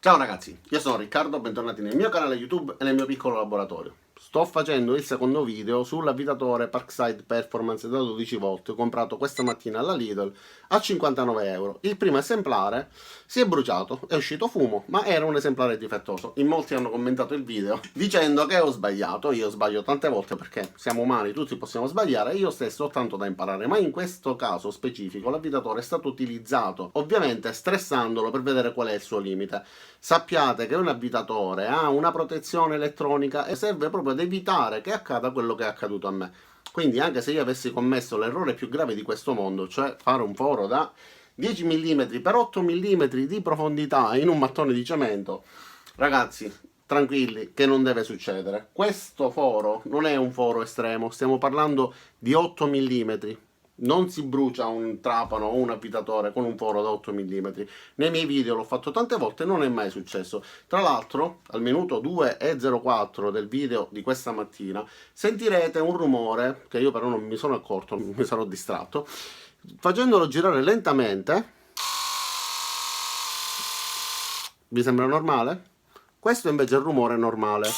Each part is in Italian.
Ciao ragazzi, io sono Riccardo, bentornati nel mio canale YouTube e nel mio piccolo laboratorio. Sto facendo il secondo video sull'avvitatore Parkside Performance da 12 volt comprato questa mattina alla Lidl a 59 euro. Il primo esemplare si è bruciato, è uscito fumo, ma era un esemplare difettoso. In molti hanno commentato il video dicendo che ho sbagliato. Io sbaglio tante volte perché siamo umani, tutti possiamo sbagliare, io stesso ho tanto da imparare, ma in questo caso specifico l'avvitatore è stato utilizzato, ovviamente stressandolo per vedere qual è il suo limite. Sappiate che un avvitatore ha una protezione elettronica e serve proprio ad evitare che accada quello che è accaduto a me. Quindi anche se io avessi commesso l'errore più grave di questo mondo, cioè fare un foro da 10 mm per 8 mm di profondità in un mattone di cemento, ragazzi, tranquilli che non deve succedere. Questo foro non è un foro estremo, stiamo parlando di 8 mm. Non si brucia un trapano o un avvitatore con un foro da 8 mm. Nei miei video l'ho fatto tante volte e non è mai successo. Tra l'altro, al minuto 2,04 del video di questa mattina, sentirete un rumore, che io però non mi sono accorto, mi sarò distratto, facendolo girare lentamente. Vi sembra normale? Questo invece è il rumore normale.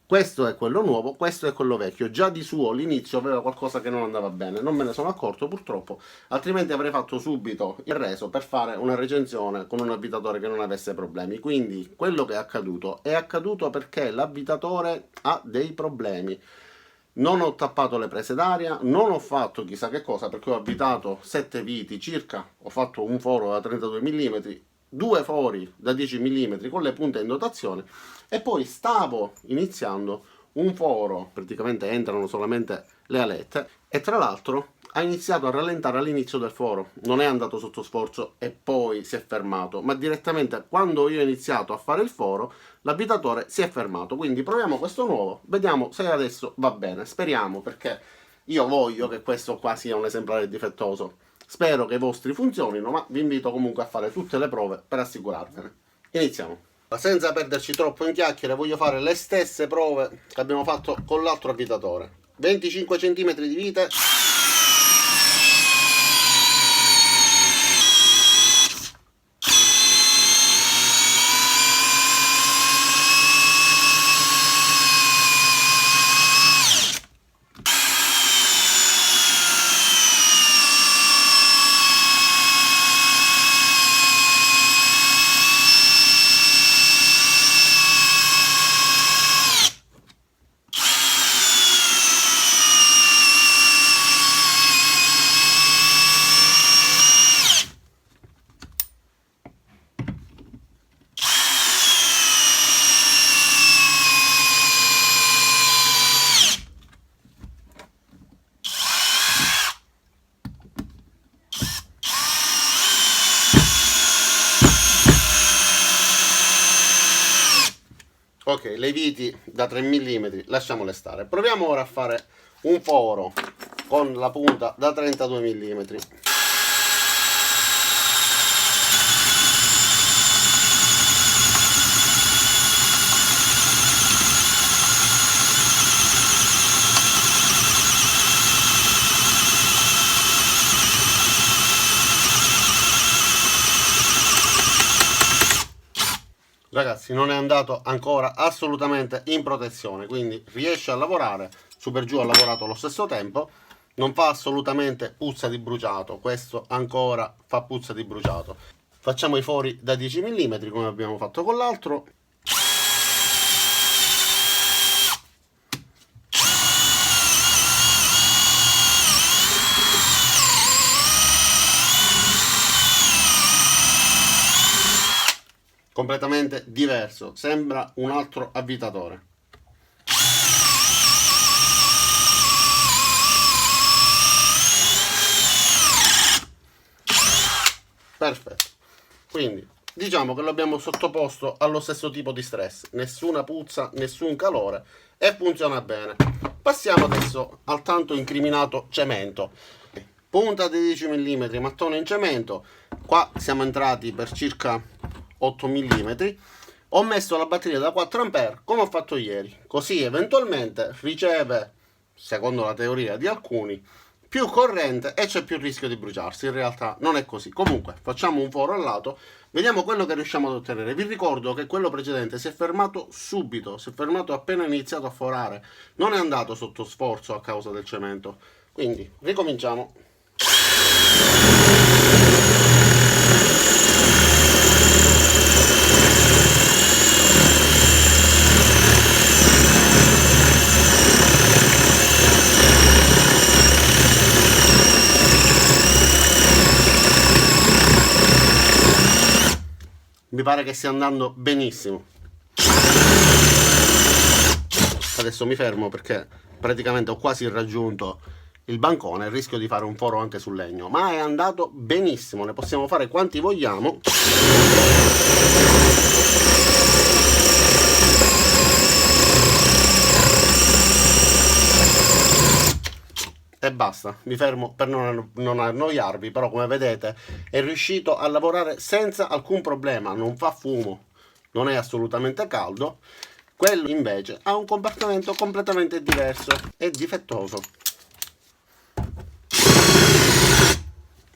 Questo è quello nuovo, questo è quello vecchio. Già di suo l'inizio aveva qualcosa che non andava bene, non me ne sono accorto purtroppo, altrimenti avrei fatto subito il reso per fare una recensione con un avvitatore che non avesse problemi. Quindi quello che è accaduto perché l'avvitatore ha dei problemi. Non ho tappato le prese d'aria, non ho fatto chissà che cosa perché ho avvitato 7 viti circa, ho fatto un foro da 32 mm, due fori da 10 mm con le punte in dotazione e poi stavo iniziando un foro, praticamente entrano solamente le alette e tra l'altro ha iniziato a rallentare all'inizio del foro, non è andato sotto sforzo e poi si è fermato, ma direttamente quando io ho iniziato a fare il foro l'avvitatore si è fermato. Quindi proviamo questo nuovo, vediamo se adesso va bene, speriamo, perché io voglio che questo qua sia un esemplare difettoso. Spero che i vostri funzionino, ma vi invito comunque a fare tutte le prove per assicurarvene. Iniziamo. Senza perderci troppo in chiacchiere, voglio fare le stesse prove che abbiamo fatto con l'altro avvitatore. 25 cm di vite. Ok, le viti da 3 mm lasciamole stare. Proviamo ora a fare un foro con la punta da 32 mm. Ragazzi, non è andato ancora assolutamente in protezione, quindi riesce a lavorare, su per giù ha lavorato allo stesso tempo, non fa assolutamente puzza di bruciato, questo ancora fa puzza di bruciato. Facciamo i fori da 10 mm come abbiamo fatto con l'altro. Completamente diverso, sembra un altro avvitatore. Perfetto, quindi diciamo che l'abbiamo sottoposto allo stesso tipo di stress, nessuna puzza, nessun calore e funziona bene. Passiamo adesso al tanto incriminato cemento. Punta di 10 mm, mattone in cemento, qua siamo entrati per circa 8 mm. Ho messo la batteria da 4 A come ho fatto ieri, così eventualmente riceve, secondo la teoria di alcuni, più corrente e c'è più rischio di bruciarsi. In realtà non è così. Comunque facciamo un foro al lato, vediamo quello che riusciamo ad ottenere. Vi ricordo che quello precedente si è fermato subito, si è fermato appena iniziato a forare, non è andato sotto sforzo a causa del cemento. Quindi ricominciamo. Mi pare che stia andando benissimo. Adesso mi fermo perché praticamente ho quasi raggiunto il bancone, rischio di fare un foro anche sul legno, ma è andato benissimo, ne possiamo fare quanti vogliamo. E basta, mi fermo per non annoiarvi, però come vedete è riuscito a lavorare senza alcun problema, non fa fumo, non è assolutamente caldo. Quello invece ha un comportamento completamente diverso, è difettoso.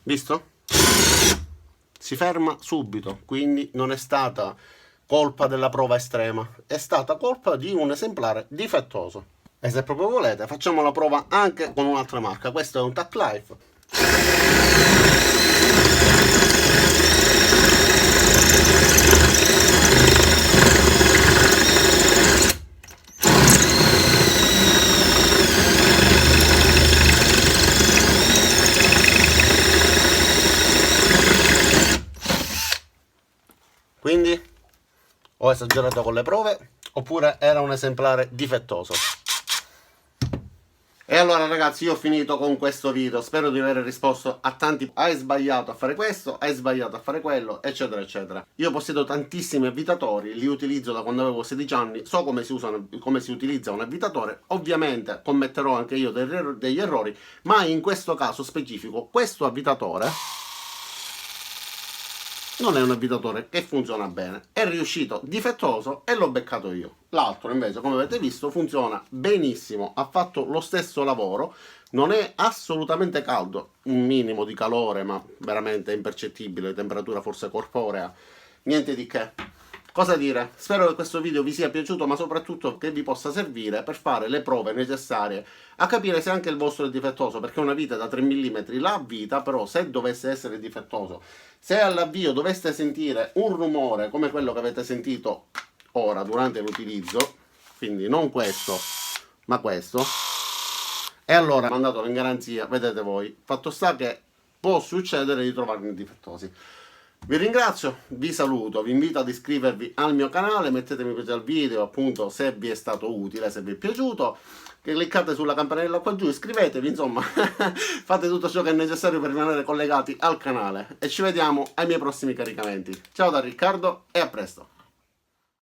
Visto? Si ferma subito, quindi non è stata colpa della prova estrema, è stata colpa di un esemplare difettoso. E se proprio volete facciamo la prova anche con un'altra marca. Questo è un Tac Life. Quindi ho esagerato con le prove oppure era un esemplare difettoso? E allora ragazzi, io ho finito con questo video, spero di aver risposto a tanti. Hai sbagliato a fare questo, hai sbagliato a fare quello, eccetera eccetera. Io possiedo tantissimi avvitatori, li utilizzo da quando avevo 16 anni, so come si utilizza un avvitatore. Ovviamente commetterò anche io degli errori, ma in questo caso specifico questo avvitatore non è un avvitatore che funziona bene, è riuscito difettoso e l'ho beccato io. L'altro invece, come avete visto, funziona benissimo, ha fatto lo stesso lavoro, non è assolutamente caldo, un minimo di calore ma veramente impercettibile, temperatura forse corporea, niente di che. Cosa dire? Spero che questo video vi sia piaciuto, ma soprattutto che vi possa servire per fare le prove necessarie a capire se anche il vostro è difettoso, perché una vite da 3 mm la avvita, però se dovesse essere difettoso, se all'avvio doveste sentire un rumore come quello che avete sentito ora durante l'utilizzo, quindi non questo, ma questo, e allora mandatelo in garanzia, vedete voi. Fatto sta che può succedere di trovarne difettosi. Vi ringrazio, vi saluto, vi invito ad iscrivervi al mio canale, mettete mi piace al video appunto se vi è stato utile, se vi è piaciuto, cliccate sulla campanella qua giù, iscrivetevi, insomma fate tutto ciò che è necessario per rimanere collegati al canale e ci vediamo ai miei prossimi caricamenti. Ciao da Riccardo e a presto!